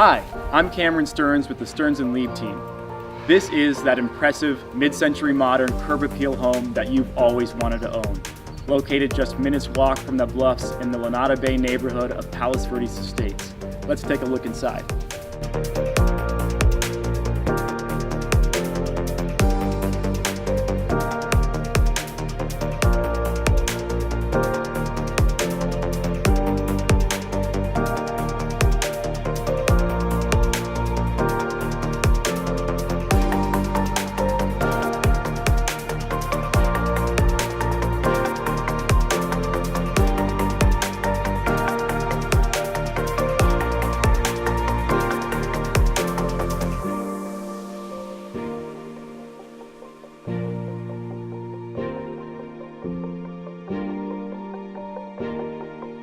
Hi, I'm Cameron Stearns with the Stearns & Lieb team. This is that impressive mid-century modern curb appeal home that you've always wanted to own. Located just minutes walk from the bluffs in the Lunada Bay neighborhood of Palos Verdes Estates. Let's take a look inside.